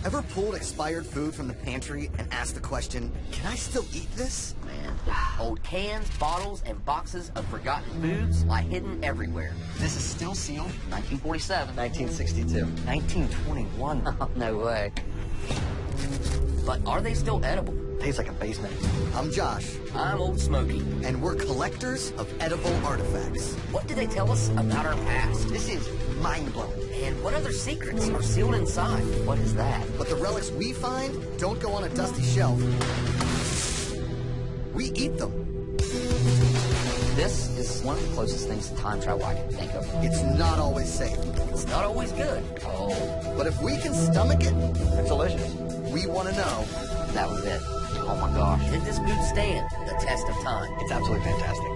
Ever pulled expired food from the pantry and asked the question, can I still eat this? Man, old cans, bottles, and boxes of forgotten foods lie hidden everywhere. This is still sealed? 1947. 1962. 1921. Oh, no way. But are they still edible? Tastes like a basement. I'm Josh. I'm Old Smokey. And we're collectors of edible artifacts. What do they tell us about our past? This is mind-blowing. And what other secrets are sealed inside? What is that? But the relics we find don't go on a dusty shelf. We eat them. This is one of the closest things to time travel I can think of. It's not always safe. It's not always good. Oh. But if we can stomach it, it's delicious. We want to know. That was it. Oh my gosh. Did this food stand the test of time? It's absolutely fantastic.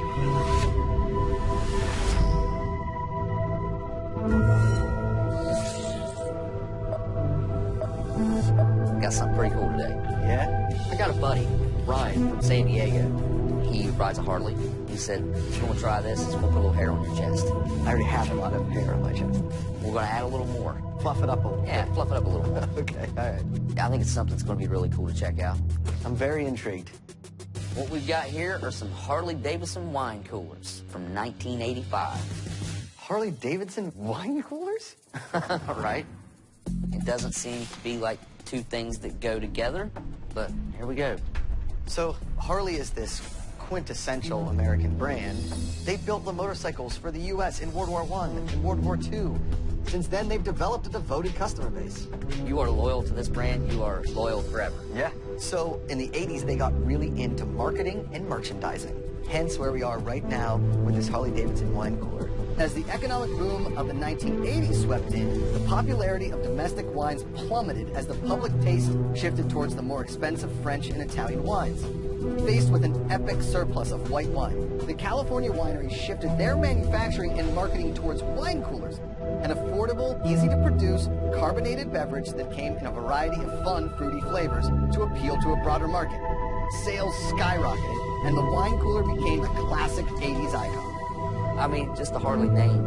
Got something pretty cool today. Yeah? I got a buddy, Ryan, from San Diego. He rides a Harley. He said, if you want to try this, it's going to put a little hair on your chest. I already have a lot of hair on my chest. We're going to add a little more. Fluff it up a little. Yeah, fluff it up a little more. Okay, all right. I think it's something that's going to be really cool to check out. I'm very intrigued. What we've got here are some Harley-Davidson wine coolers from 1985. Harley-Davidson wine coolers? Right? It doesn't seem to be like two things that go together, but here we go. So Harley is this quintessential American brand. They built the motorcycles for the U.S. in World War I and World War II. Since then, they've developed a devoted customer base. You are loyal to this brand, you are loyal forever. Yeah. So in the 80s, they got really into marketing and merchandising. Hence where we are right now with this Harley-Davidson wine cooler. As the economic boom of the 1980s swept in, the popularity of domestic wines plummeted as the public taste shifted towards the more expensive French and Italian wines. Faced with an epic surplus of white wine, the California wineries shifted their manufacturing and marketing towards wine coolers, an affordable, easy-to-produce, carbonated beverage that came in a variety of fun, fruity flavors to appeal to a broader market. Sales skyrocketed, and the wine cooler became a classic 80s icon. I mean, just the Harley name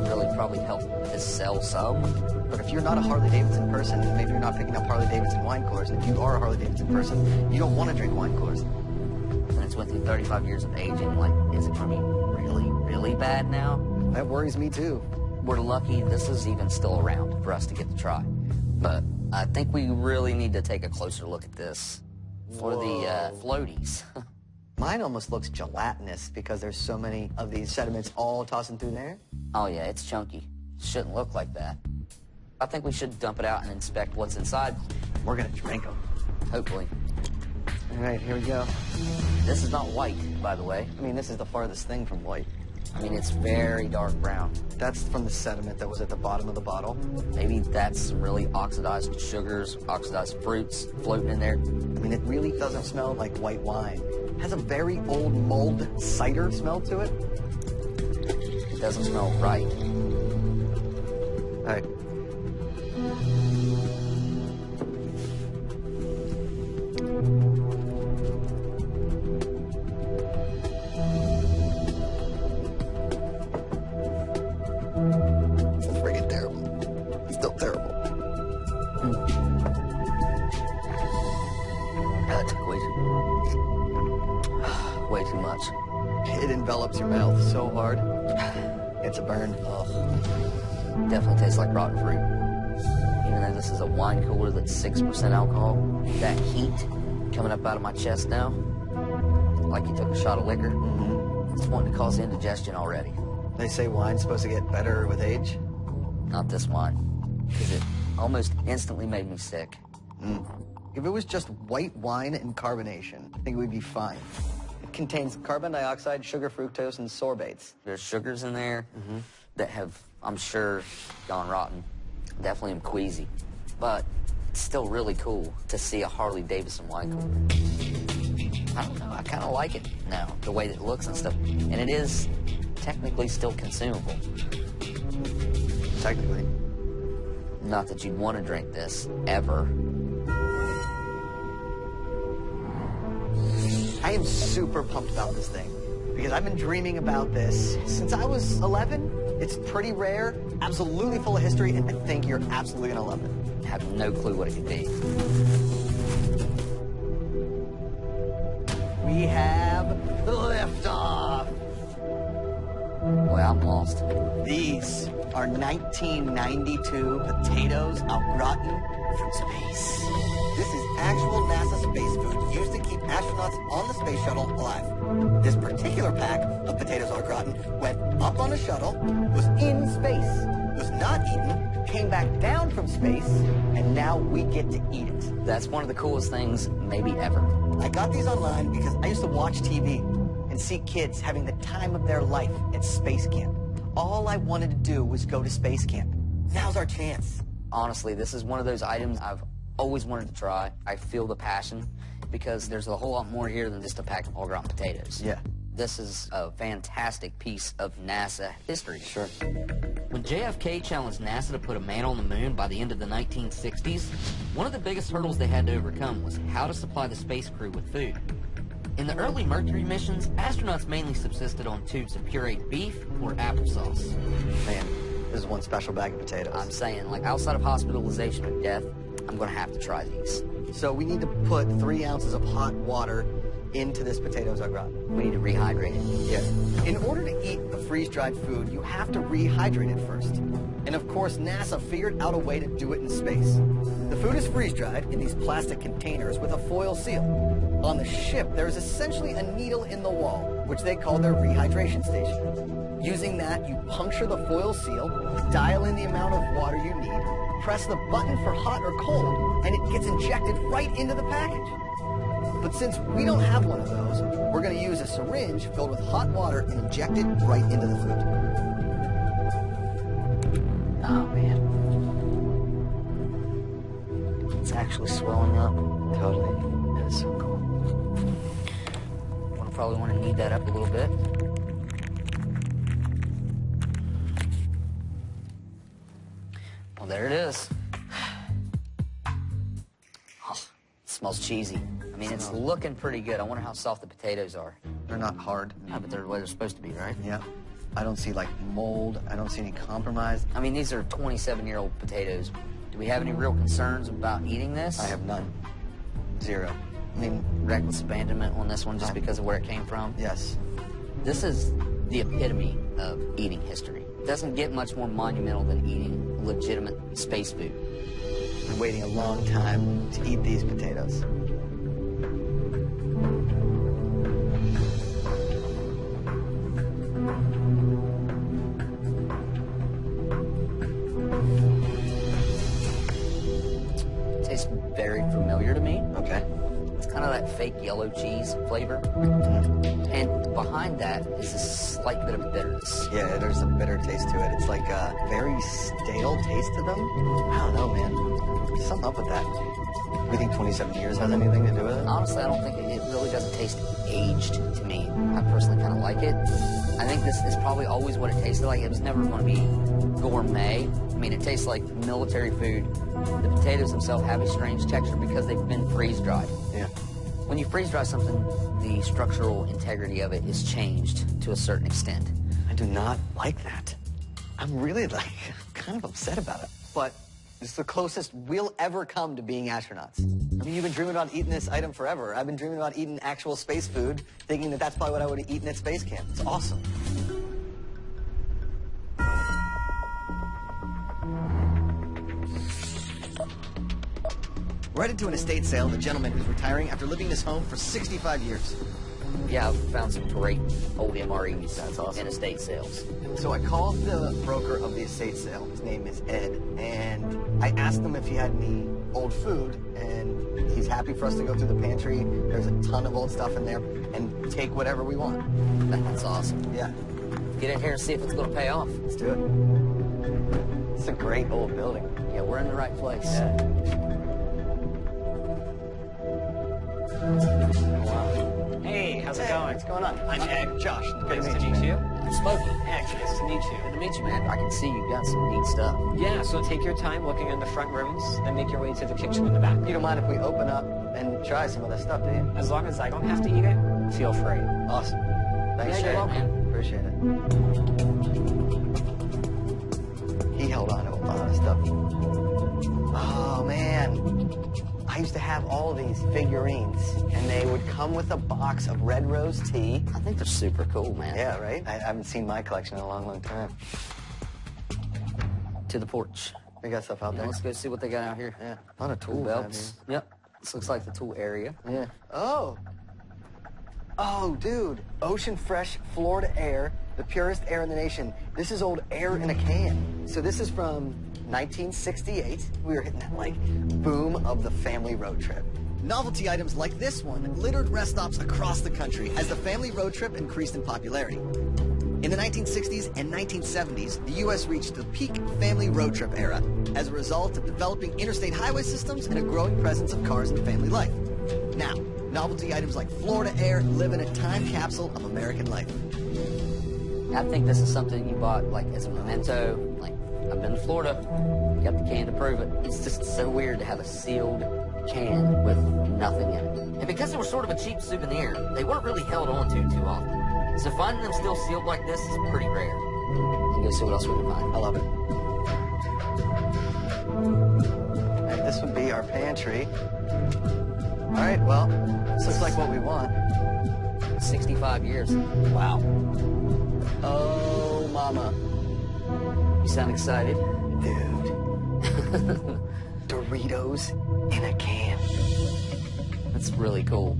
really probably helped this sell some. But if you're not a Harley-Davidson person, maybe you're not picking up Harley-Davidson wine coolers. And if you are a Harley-Davidson person, you don't want to drink wine coolers. And it's went through 35 years of aging. Like, is it going to be really, really bad now? That worries me, too. We're lucky this is even still around for us to get to try. But I think we really need to take a closer look at this for the floaties. Mine almost looks gelatinous because there's so many of these sediments all tossing through there. Oh, yeah, it's chunky. Shouldn't look like that. I think we should dump it out and inspect what's inside. We're going to drink them. Hopefully. All right, here we go. This is not white, by the way. I mean, this is the farthest thing from white. I mean, it's very dark brown. That's from the sediment that was at the bottom of the bottle. Maybe that's some really oxidized sugars, oxidized fruits floating in there. I mean, it really doesn't smell like white wine. It has a very old mulled cider smell to it. It doesn't smell right. All right. It's freaking terrible. It's still terrible. That took way too much. It envelops your mouth so hard. It's a burn. Oh, definitely tastes like rotten fruit. Even though this is a wine cooler that's 6% alcohol, that heat coming up out of my chest now, like you took a shot of liquor, it's wanting to cause indigestion already. They say wine's supposed to get better with age. Not this wine, because it almost instantly made me sick. If it was just white wine and carbonation, I think we'd be fine. It contains carbon dioxide, sugar, fructose, and sorbates. There's sugars in there that have, I'm sure, gone rotten. Definitely am queasy. But it's still really cool to see a Harley-Davidson wine cooler. I don't know, I kind of like it now, the way that it looks and stuff. And it is technically still consumable. Technically. Not that you'd want to drink this, ever. I am super pumped about this thing because I've been dreaming about this since I was 11. It's pretty rare. absolutely full of history, and I think you're absolutely gonna love it. I have no clue what it could be. We have liftoff. Boy, I'm lost. These are 1992 potatoes au gratin from space. This is actual NASA space food used to keep astronauts on the space shuttle alive. This particular pack of potatoes au gratin went up on a shuttle, was in space, was not eaten, came back down from space, and now we get to eat it. That's one of the coolest things maybe ever. I got these online because I used to watch TV and see kids having the time of their life at space camp. All I wanted to do was go to space camp. Now's our chance. Honestly, this is one of those items I've always wanted to try. I feel the passion because there's a whole lot more here than just a pack of au gratin potatoes. Yeah. This is a fantastic piece of NASA history. Sure. When JFK challenged NASA to put a man on the moon by the end of the 1960s, one of the biggest hurdles they had to overcome was how to supply the space crew with food. In the early Mercury missions, astronauts mainly subsisted on tubes of pureed beef or applesauce. Man, this is one special bag of potatoes. I'm saying, like, outside of hospitalization or death, I'm going to have to try these. So we need to put 3 ounces of hot water into this potatoes au gratin. We need to rehydrate it. Yeah. In order to eat the freeze-dried food, you have to rehydrate it first. And of course, NASA figured out a way to do it in space. The food is freeze-dried in these plastic containers with a foil seal. On the ship, there is essentially a needle in the wall, which they call their rehydration station. Using that, you puncture the foil seal, dial in the amount of water you need, press the button for hot or cold, and it gets injected right into the package. But since we don't have one of those, we're going to use a syringe filled with hot water and inject it right into the food. Oh, man. It's actually swelling up. Totally. That is so cool. I'll probably want to knead that up a little bit. Well, there it is. Oh, it smells cheesy. I mean, it's looking pretty good. I wonder how soft the potatoes are. They're not hard. No, but they're the way they're supposed to be, right? Yeah. I don't see, like, mold. I don't see any compromise. I mean, these are 27-year-old potatoes. Do we have any real concerns about eating this? I have none. Zero. I mean, Reckless abandonment on this one just because of where it came from? yes. This is the epitome of eating history. It doesn't get much more monumental than eating legitimate space food. I've been waiting a long time to eat these potatoes. Tastes very familiar to me. Okay. It's kind of that fake yellow cheese flavor. And behind that is a slight bit of bitterness. Yeah, there's a bitter taste to it. It's like a very stale taste to them. I don't know, man. There's something up with that. You think 27 years has anything to do with it? Honestly, I don't think it really doesn't taste aged to me. I personally kind of like it. I think this is probably always what it tasted like. It was never going to be gourmet. I mean, it tastes like military food. The potatoes themselves have a strange texture because they've been freeze-dried. Yeah. When you freeze-dry something, the structural integrity of it is changed to a certain extent. I do not like that. I'm really, like, kind of upset about it. But it's the closest we'll ever come to being astronauts. I mean, you've been dreaming about eating this item forever. I've been dreaming about eating actual space food, thinking that that's probably what I would have eaten at space camp. It's awesome. We're headed to an estate sale of a gentleman who's retiring after living in his home for 65 years. Yeah, I've found some great old MREs That's awesome. in estate sales. So I called the broker of the estate sale. His name is Ed, and I asked him if he had any old food, and he's happy for us to go through the pantry. There's a ton of old stuff in there, and take whatever we want. That's awesome. Yeah, Get in here and see if it's going to pay off. let's do it. It's a great old building. Yeah, we're in the right place. Wow. Hey, how's it going? What's going on? I'm Ed. Josh. Good Nice to meet you. Smokey. Heck, nice to meet Good you. to meet you, man. I can see you got some neat stuff. Yeah, so take your time looking in the front rooms, then make your way to the kitchen in the back. You don't mind if we open up and try some of this stuff, do you? As long as I don't have to eat it, feel free. Awesome. Thanks, Yeah, you're Jay. welcome. Appreciate it. He held on to a lot of stuff. Oh, man. I used to have all these figurines, and they would come with a box of red rose tea. I think they're super cool, man. Yeah, right? I haven't seen my collection in a long, long time. To the porch. They got stuff out there. Let's go see what they got out here. Yeah, a lot of Tool tools belts. Yep. This looks like the tool area. out here. Yeah. Oh. Oh, dude. Ocean fresh Florida air, the purest air in the nation. This is old air in a can. So this is from 1968. We were hitting that, like, boom of the family road trip. Novelty items like this one littered rest stops across the country as the family road trip increased in popularity. In the 1960s and 1970s, the U.S. reached the peak family road trip era as a result of developing interstate highway systems and a growing presence of cars in family life. Now, novelty items like Florida Air live in a time capsule of American life. I think this is something you bought, like, as a memento. Like, I've been to Florida, got the can to prove it. It's just so weird to have a sealed can with nothing in it. And because they were sort of a cheap souvenir, they weren't really held on to too often. So finding them still sealed like this is pretty rare. And go see what else we can find. I love it. And this would be our pantry. All right, well, this looks like what we want. 65 years. Wow. Oh, mama. You sound excited? Dude. Doritos in a can. That's really cool.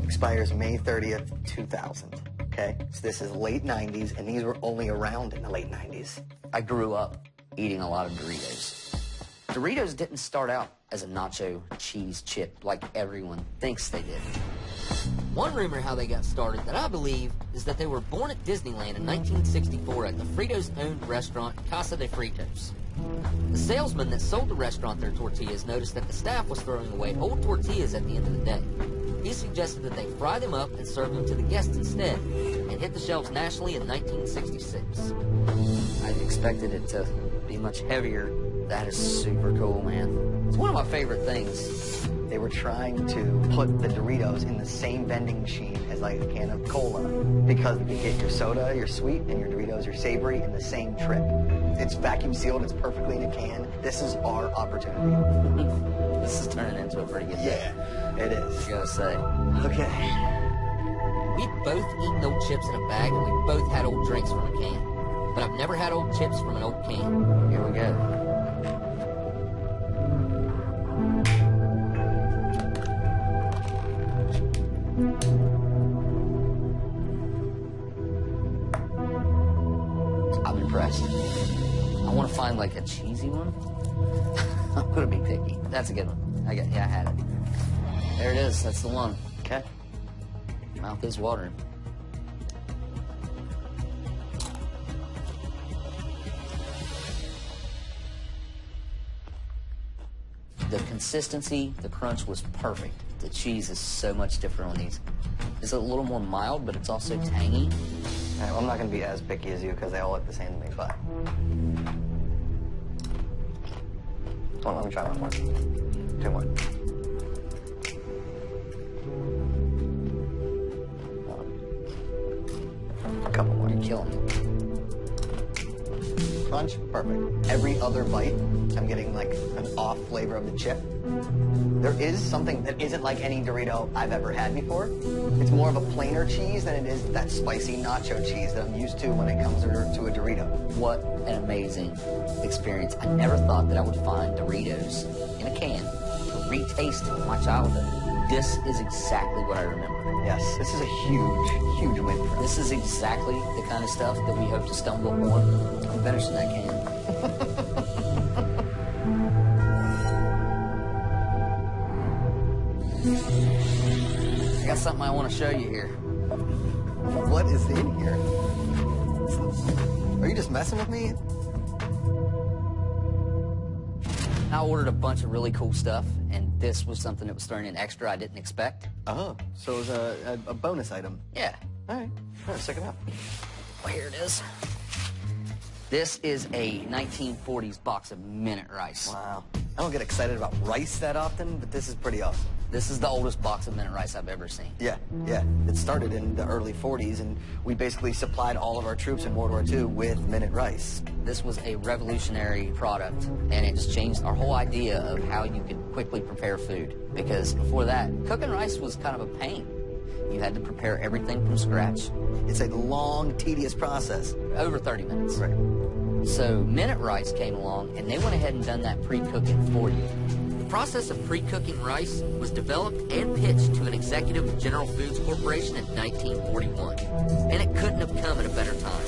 Expires May 30th, 2000. Okay? So this is late 90s, and these were only around in the late 90s. I grew up eating a lot of Doritos. Doritos didn't start out as a nacho cheese chip like everyone thinks they did. One rumor how they got started that I believe is that they were born at Disneyland in 1964 at the Fritos-owned restaurant Casa de Fritos. The salesman that sold the restaurant their tortillas noticed that the staff was throwing away old tortillas at the end of the day. He suggested that they fry them up and serve them to the guests instead, and hit the shelves nationally in 1966. I expected it to be much heavier. That is super cool, man. It's one of my favorite things. They were trying to put the Doritos in the same vending machine as like a can of cola because you get your soda, your sweet, and your Doritos, your savory in the same trip. It's vacuum sealed, it's perfectly in a can. This is our opportunity. This is turning into a pretty good day. Yeah, it is. I gotta say. Okay. We've both eaten old chips in a bag, and we've both had old drinks from a can. But I've never had old chips from an old can. Here we go. I'm impressed. I want to find like a cheesy one. I'm gonna be picky. That's a good one. I had it. There it is. That's the one. Okay. Mouth is watering. The consistency, the crunch was perfect. The cheese is so much different on these. It's a little more mild, but it's also tangy. All right, well, I'm not going to be as picky as you because they all look the same to me, but... Hold on, let me try one more. Two more. A couple more. You're killing me. Crunch, perfect. Every other bite, I'm getting like an off flavor of the chip. There is something that isn't like any Dorito I've ever had before. It's more of a plainer cheese than it is that spicy nacho cheese that I'm used to when it comes to a Dorito. What an amazing experience. I never thought that I would find Doritos in a can to retaste my childhood. This is exactly what I remember. Yes, this is a huge, huge win for us. This is exactly the kind of stuff that we hope to stumble upon. I'm finishing that can. I got something I want to show you here. What is in here? Are you just messing with me? I ordered a bunch of really cool stuff, and this was something that was thrown in extra I didn't expect. Oh, so it was a bonus item. Yeah. All right, check it out. Well, here it is. This is a 1940s box of minute rice. Wow. I don't get excited about rice that often, but this is pretty awesome. This is the oldest box of minute rice I've ever seen. Yeah, yeah. It started in the early 40s, and we basically supplied all of our troops in World War II with minute rice. This was a revolutionary product, and it just changed our whole idea of how you could quickly prepare food. Because before that, cooking rice was kind of a pain. You had to prepare everything from scratch. It's a long, tedious process. Over 30 minutes. Right. So minute rice came along, and they went ahead and done that pre-cooking for you. The process of pre-cooking rice was developed and pitched to an executive of General Foods Corporation in 1941, and it couldn't have come at a better time.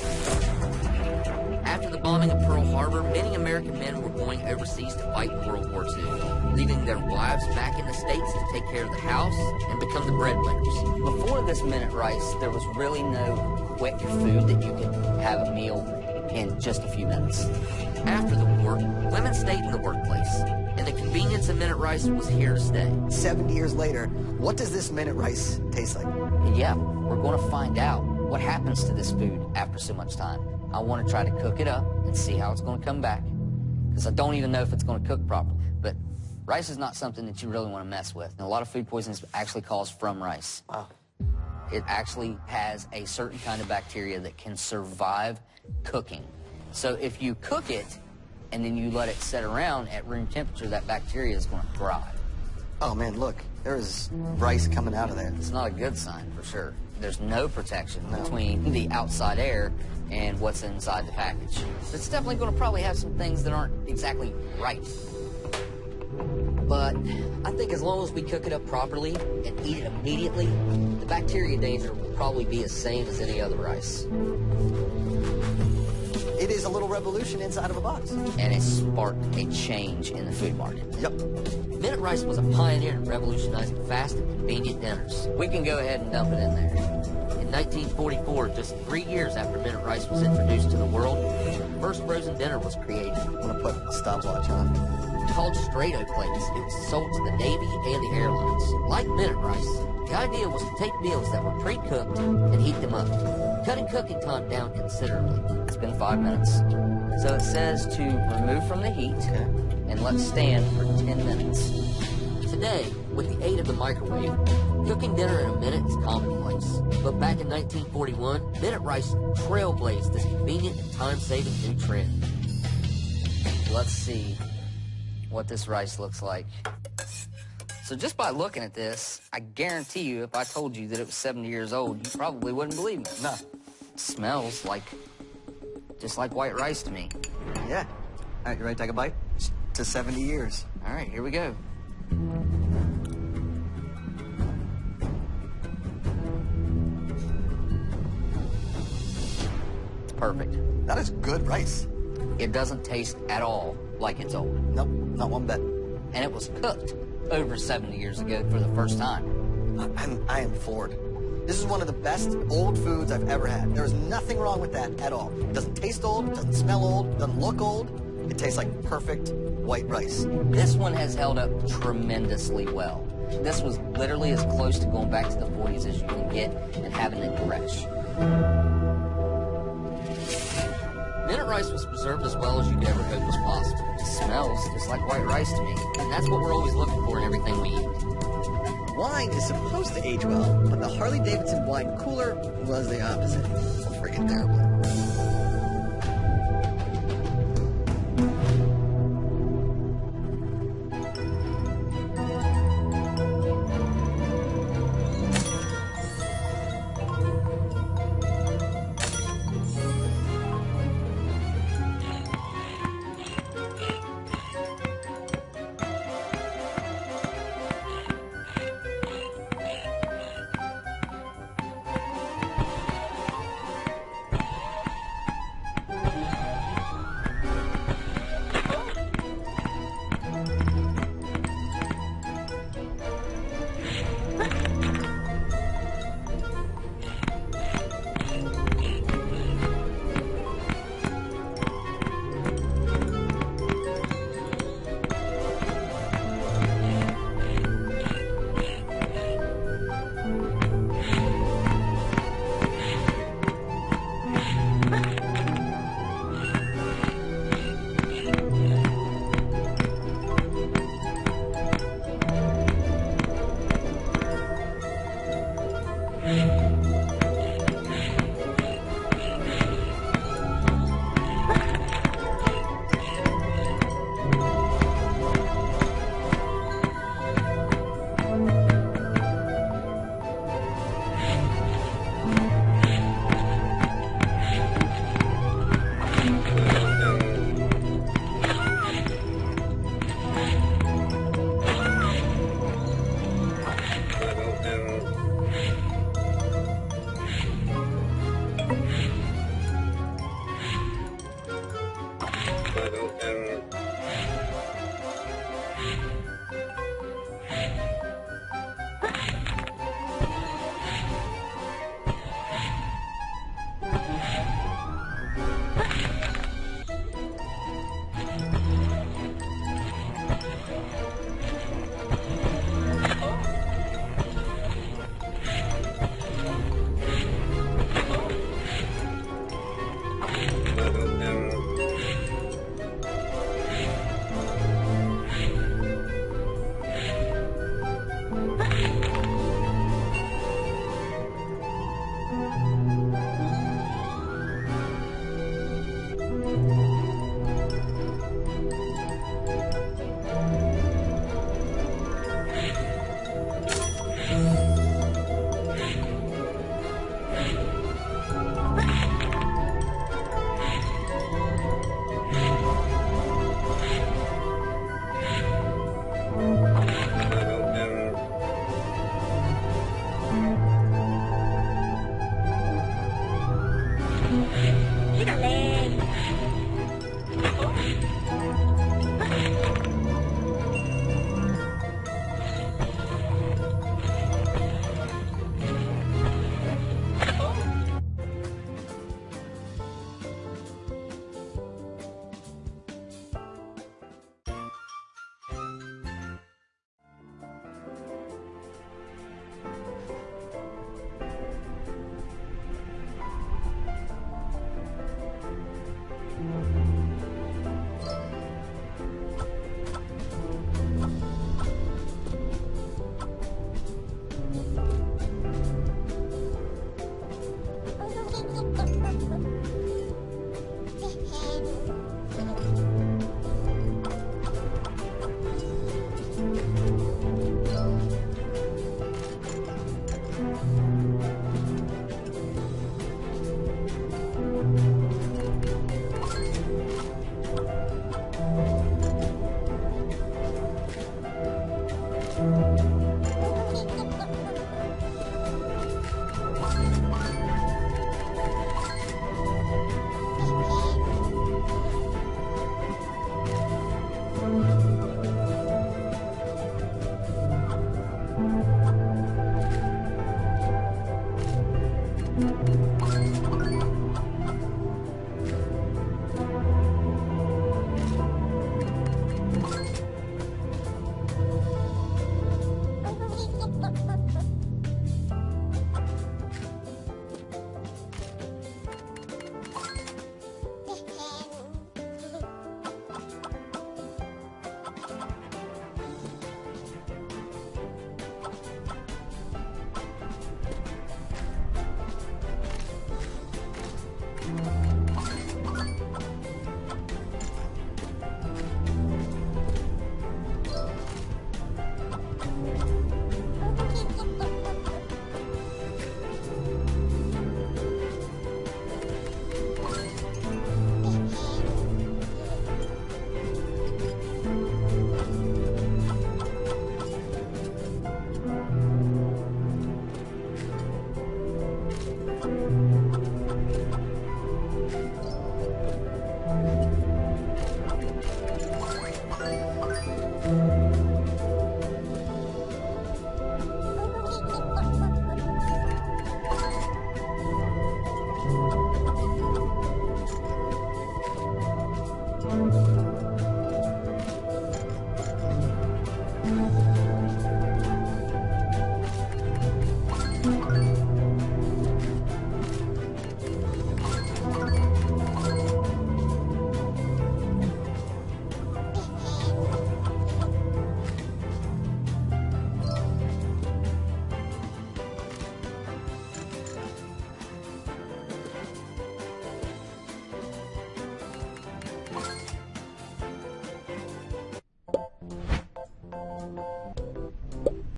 After the bombing of Pearl Harbor, many American men were going overseas to fight in World War II, leaving their wives back in the States to take care of the house and become the breadwinners. Before this minute rice, there was really no quick food that you could have a meal in just a few minutes. After the war, women stayed in the workplace, and the convenience of minute rice was here to stay. 70 years later, what does this minute rice taste like? And yeah, we're going to find out what happens to this food after so much time. I want to try to cook it up and see how it's going to come back, because I don't even know if it's going to cook properly. But rice is not something that you really want to mess with. And a lot of food poisons actually cause from rice. Wow. It actually has a certain kind of bacteria that can survive cooking. So if you cook it and then you let it set around at room temperature, that bacteria is going to thrive. Oh man, look, there's rice coming out of there. It's not a good sign for sure. There's no protection between the outside air and what's inside the package. It's definitely going to probably have some things that aren't exactly right. But I think as long as we cook it up properly and eat it immediately, the bacteria danger will probably be the same as any other rice. It is a little revolution inside of a box. And it sparked a change in the food market. Yep. Minute rice was a pioneer in revolutionizing fast and convenient dinners. We can go ahead and dump it in there. In 1944, just 3 years after minute rice was introduced to the world, the first frozen dinner was created. I'm gonna put a stopwatch on. Called Straight-O plates, it was sold to the Navy and the airlines. Like minute rice, the idea was to take meals that were pre-cooked and heat them up, cutting cooking time down considerably. It's been 5 minutes. So it says to remove from the heat and let stand for 10 minutes. Today, with the aid of the microwave, cooking dinner in a minute is commonplace. But back in 1941, minute rice trailblazed this convenient and time-saving new trend. Let's see what this rice looks like. So just by looking at this, I guarantee you if I told you that it was 70 years old, you probably wouldn't believe me. No. It smells like, just like white rice to me. Yeah. All right, you ready to take a bite? To 70 years. All right, here we go. It's perfect. That is good rice. It doesn't taste at all like it's old. Nope, not one bit. And it was cooked over 70 years ago for the first time. I am floored. This is one of the best old foods I've ever had. There is nothing wrong with that at all. It doesn't taste old, it doesn't smell old, it doesn't look old. It tastes like perfect white rice. This one has held up tremendously well. This was literally as close to going back to the 40s as you can get and having it fresh. Minute rice was preserved as well as you could ever hope was possible. It smells just like white rice to me, and that's what we're always looking for in everything we eat. Wine is supposed to age well, but the Harley-Davidson wine cooler was the opposite. Freaking terrible.